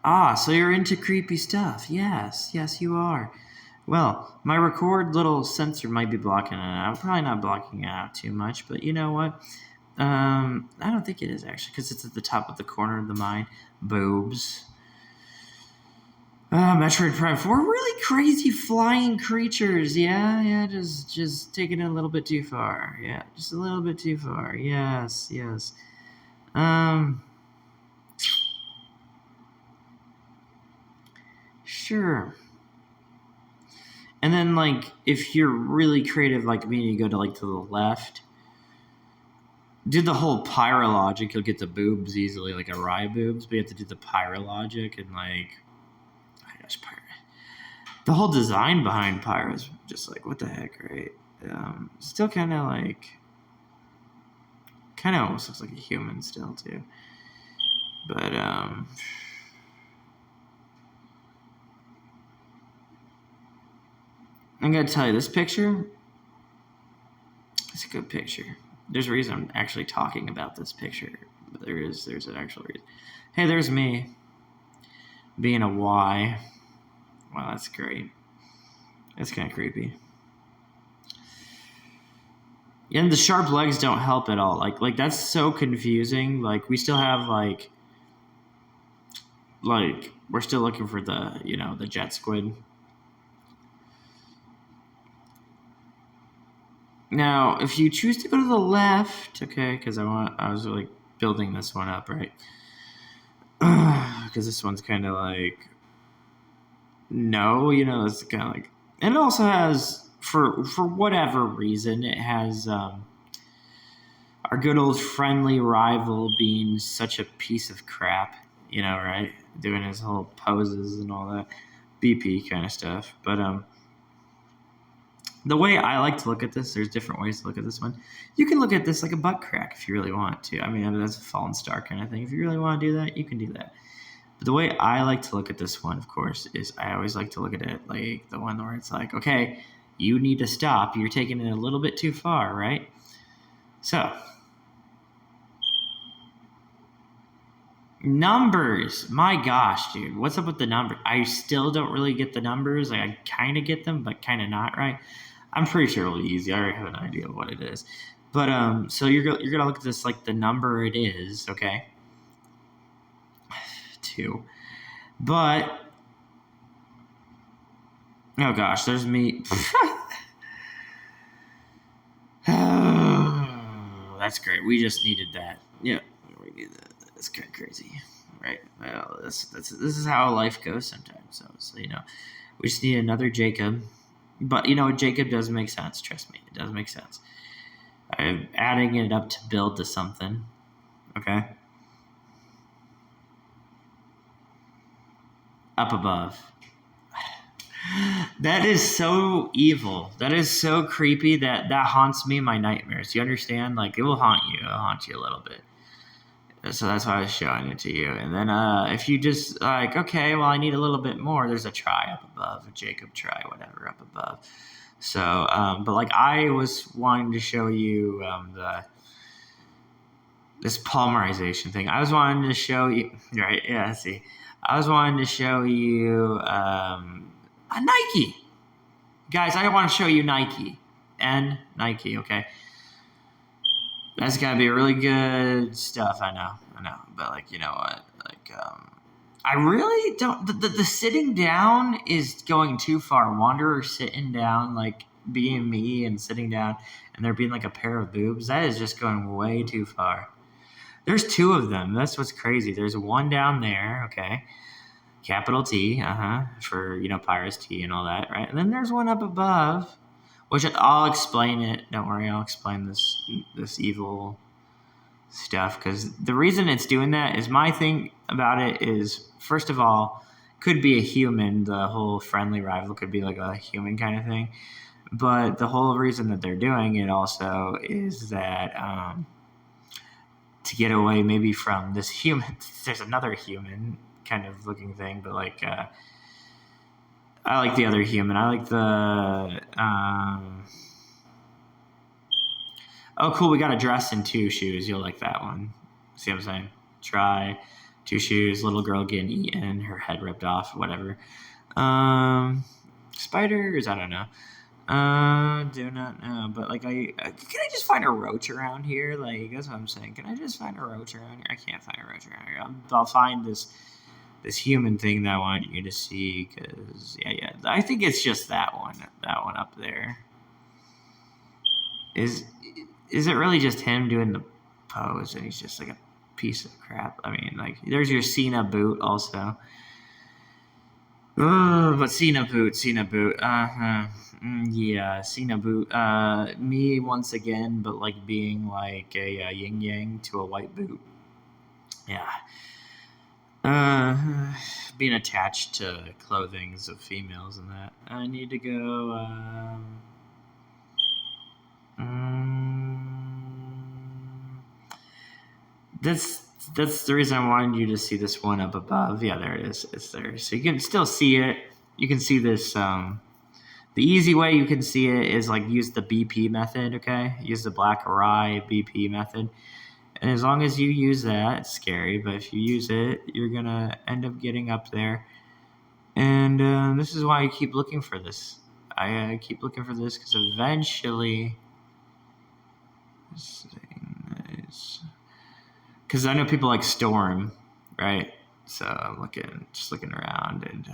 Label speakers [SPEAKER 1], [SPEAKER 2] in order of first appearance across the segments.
[SPEAKER 1] Ah, so you're into creepy stuff. Yes, yes, you are. Well, my record little sensor might be blocking it out. Probably not blocking it out too much, but you know what? I don't think it is actually, because it's at the top of the corner of the mind. Boobs. Metroid Prime 4, really crazy flying creatures. Yeah, just taking it a little bit too far. Yeah, just a little bit too far. Yes. Sure. And then, like, if you're really creative like me, you go to the left. Do the whole pyro logic, you'll get the boobs easily, like a rye boobs, but you have to do the pyro logic and I guess pyro. The whole design behind pyro is just like, what the heck, right? Still kind of almost looks like a human still too. But I'm gonna tell you, this picture, it's a good picture. There's a reason I'm actually talking about this picture. But there's an actual reason. Hey, there's me being a Y. Wow, that's great. That's kind of creepy. And the sharp legs don't help at all. Like that's so confusing. Like we still have like we're still looking for the jet squid. Now, if you choose to go to the left, okay, because I was like building this one up, right? Because this one's kind of like, no, it's kind of like, and it also has, for whatever reason, it has our good old friendly rival being such a piece of crap, right? Doing his whole poses and all that BP kind of stuff. But the way I like to look at this, there's different ways to look at this one. You can look at this like a butt crack if you really want to. I mean, that's a fallen star kind of thing. If you really want to do that, you can do that. But the way I like to look at this one, of course, is I always like to look at it like the one where it's like, okay, you need to stop. You're taking it a little bit too far, right? So, numbers. My gosh, dude. What's up with the numbers? I still don't really get the numbers. Like, I kind of get them, but kind of not, right? I'm pretty sure it'll be easy. I already have an idea of what it is. But so you're gonna look at this like the number it is, okay? 2. But oh gosh, there's me. That's great. We just needed that. Yeah, we need that. That's kind of crazy, right? Well, this is how life goes sometimes. So we just need another Jacob. But Jacob does make sense. Trust me, it does make sense. I'm adding it up to build to something. Okay. Up above. That is so evil. That is so creepy that haunts me in my nightmares. You understand? Like, it will haunt you. It'll haunt you a little bit. So that's why I was showing it to you. And then if you just like, okay, well, I need a little bit more, there's a try up above, a Jacob try, whatever, up above. So, but like I was wanting to show you this polymerization thing. I was wanting to show you, right? Yeah, see. I was wanting to show you a Nike. Guys, I want to show you Nike. And Nike, okay? That's got to be really good stuff, I know. But, like, you know what? Like, I really don't... The sitting down is going too far. Wanderer sitting down, like, being me and sitting down, and there being, like, a pair of boobs, that is just going way too far. There's 2 of them. That's what's crazy. There's one down there, okay? Capital T, for, Pyrus T and all that, right? And then there's one up above, which I'll explain it. Don't worry, I'll explain this evil stuff, because the reason it's doing that is, my thing about it is, first of all, could be a human. The whole friendly rival could be like a human kind of thing. But the whole reason that they're doing it also is that to get away maybe from this human, there's another human kind of looking thing, but like I like the other human. I like the oh cool, we got a dress and 2 shoes. You'll like that one. See what I'm saying? Try Two shoes, little girl getting eaten, her head ripped off, whatever. Spiders, I don't know. Do not know, but like can I just find a roach around here? Like that's what I'm saying. Can I just find a roach around here? I can't find a roach around here. I'll find this human thing that I want you to see because yeah, I think it's just that one up there. Is it really just him doing the pose and he's just like a piece of crap? I mean, like there's your Cena boot also. But Cena boot. Yeah, Cena boot. Me once again, but like being like a yin yang to a white boot. Yeah. Being attached to clothings of females and that. I need to go. That's the reason I wanted you to see this one up above. Yeah, there it is. It's there, so you can still see it. You can see this. The easy way you can see it is like use the BP method. Okay, use the black rye BP method. And as long as you use that, it's scary, but if you use it, you're going to end up getting up there. And this is why I keep looking for this. I keep looking for this because eventually... Because I know people like Storm, right? So I'm just looking around and...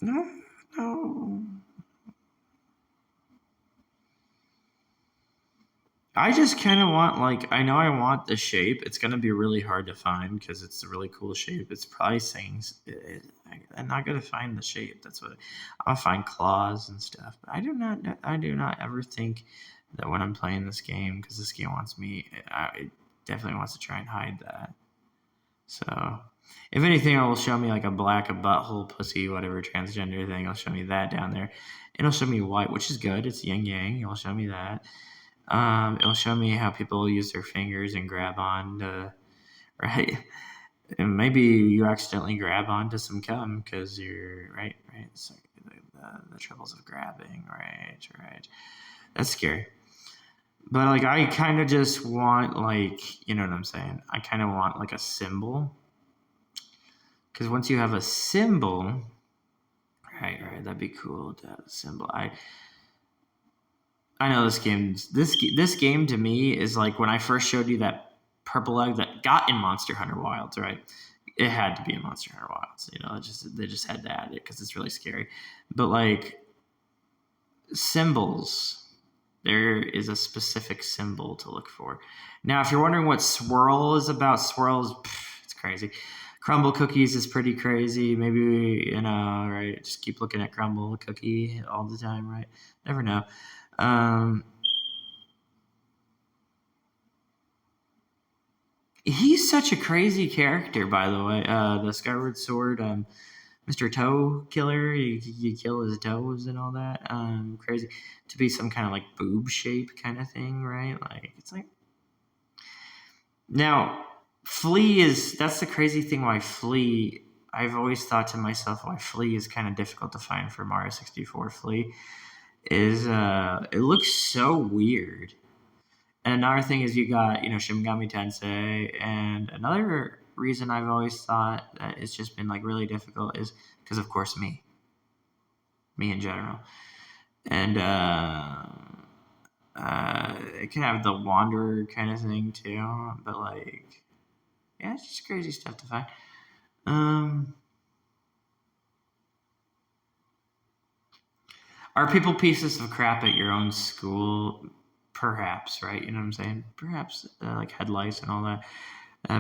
[SPEAKER 1] No. I just kind of want, like, I know I want the shape. It's going to be really hard to find because it's a really cool shape. It's probably saying, I'm not going to find the shape. That's what I'll find claws and stuff. But I do not ever think that when I'm playing this game, because this game wants me, it definitely wants to try and hide that. So, if anything, it will show me like a black, a butthole, pussy, whatever transgender thing. It'll show me that down there. It'll show me white, which is good. It's yin yang. It'll show me that. It'll show me how people use their fingers and grab on to, right? And maybe you accidentally grab onto some cum because you're right. So the troubles of grabbing, right. That's scary. But like, I kind of just want like, you know what I'm saying? I kind of want like a symbol. Because once you have a symbol, right, that'd be cool to have a symbol. I know this game to me is like when I first showed you that purple egg that got in Monster Hunter Wilds, right? It had to be in Monster Hunter Wilds, you know. They just had to add it because it's really scary. But like symbols, there is a specific symbol to look for. Now, if you're wondering what swirl is about, it's crazy. Crumble cookies is pretty crazy. Maybe, right? Just keep looking at crumble cookie all the time, right? Never know. He's such a crazy character, by the way. The Skyward Sword, Mr. Toe Killer, you kill his toes and all that. Crazy to be some kind of like boob shape kind of thing, right? Like it's like now that's the crazy thing. Why Flea? I've always thought to myself why Flea is kind of difficult to find for Mario 64. Flea is it looks so weird. And another thing is you got, Shin Megami Tensei. And another reason I've always thought that it's just been like really difficult is because, of course, me in general. And it can have the Wanderer kind of thing too. But like, yeah, it's just crazy stuff to find. Are people pieces of crap at your own school? Perhaps, right? You know what I'm saying? Perhaps, like head lice and all that.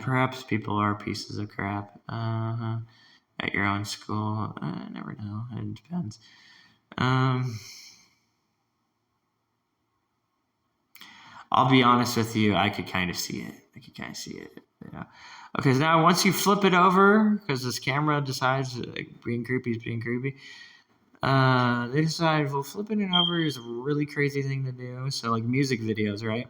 [SPEAKER 1] Perhaps people are pieces of crap at your own school. I never know. It depends. I'll be honest with you. I could kind of see it. Yeah. Okay, so now once you flip it over, because this camera decides being creepy is being creepy. They decide, well, flipping it over is a really crazy thing to do. So, like music videos, right?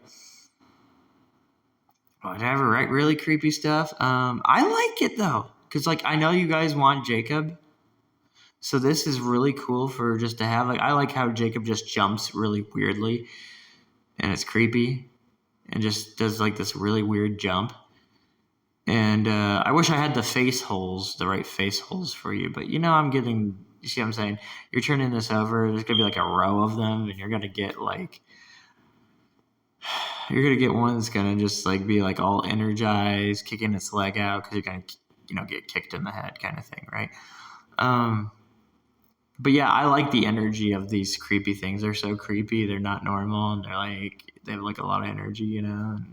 [SPEAKER 1] Whatever, right? Really creepy stuff. I like it though, because like I know you guys want Jacob, So this is really cool for just to have. Like, I like how Jacob just jumps really weirdly, and it's creepy, and just does like this really weird jump. And I wish I had the face holes, the right face holes for you. But I'm getting. You see what I'm saying? You're turning this over. There's gonna be like a row of them, and you're gonna get one that's gonna just like be like all energized, kicking its leg out because you're gonna get kicked in the head, kind of thing, right? But yeah, I like the energy of these creepy things. They're so creepy. They're not normal, and they have like a lot of energy, And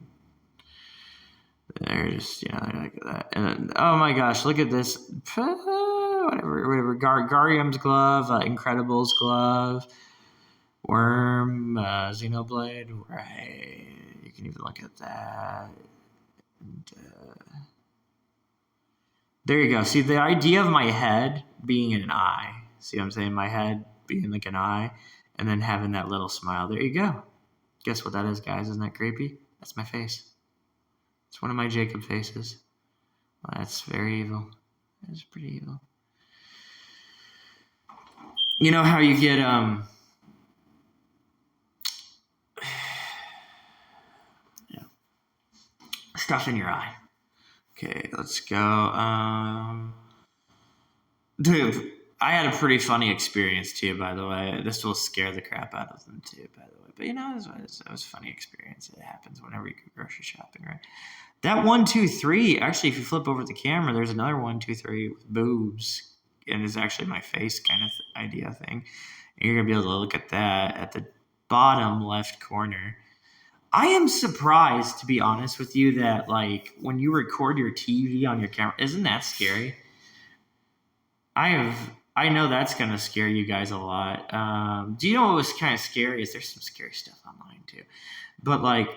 [SPEAKER 1] they're just they're like that. And then, oh my gosh, look at this. Whatever. Garium's glove, Incredibles glove, Worm, Xenoblade. Right. You can even look at that. And, there you go. See, the idea of my head being an eye. See what I'm saying? My head being like an eye, and then having that little smile. There you go. Guess what that is, guys? Isn't that creepy? That's my face. It's one of my Jacob faces. Well, that's very evil. That's pretty evil. You know how you get stuff in your eye. Okay, let's go. Dude, I had a pretty funny experience too, by the way. This will scare the crap out of them too, by the way. But it was a funny experience. It happens whenever you go grocery shopping, right? That 1, 2, 3. Actually, if you flip over the camera, there's another 1, 2, 3 with boobs, and it's actually my face kind of idea thing. And you're gonna be able to look at that at the bottom left corner. I am surprised, to be honest with you, that like when you record your TV on your camera, isn't that scary? I know that's gonna scare you guys a lot. Do you know what was kind of scary? Is there's some scary stuff online too, but like,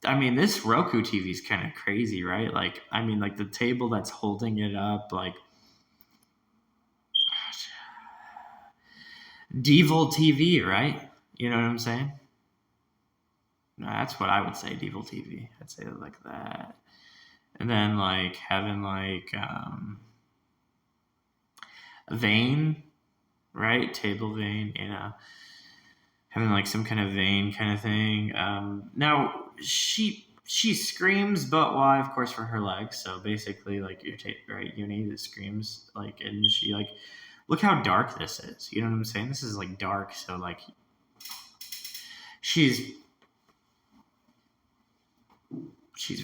[SPEAKER 1] I mean, this Roku TV is kind of crazy, right? Like, I mean, like the table that's holding it up, like Devil TV, right? You know what I'm saying? No, that's what I would say, Devil TV. I'd say it like that, and then like having like vein, right? Table vein, having like some kind of vein kind of thing. Now she screams, but why? Of course, for her legs. So basically, like right, Uni that screams like, and she like, look how dark this is. You know what I'm saying? This is like dark. So like, she's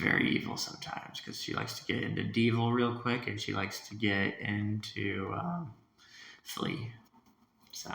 [SPEAKER 1] very evil sometimes because she likes to get into devil real quick, and she likes to get into flea. So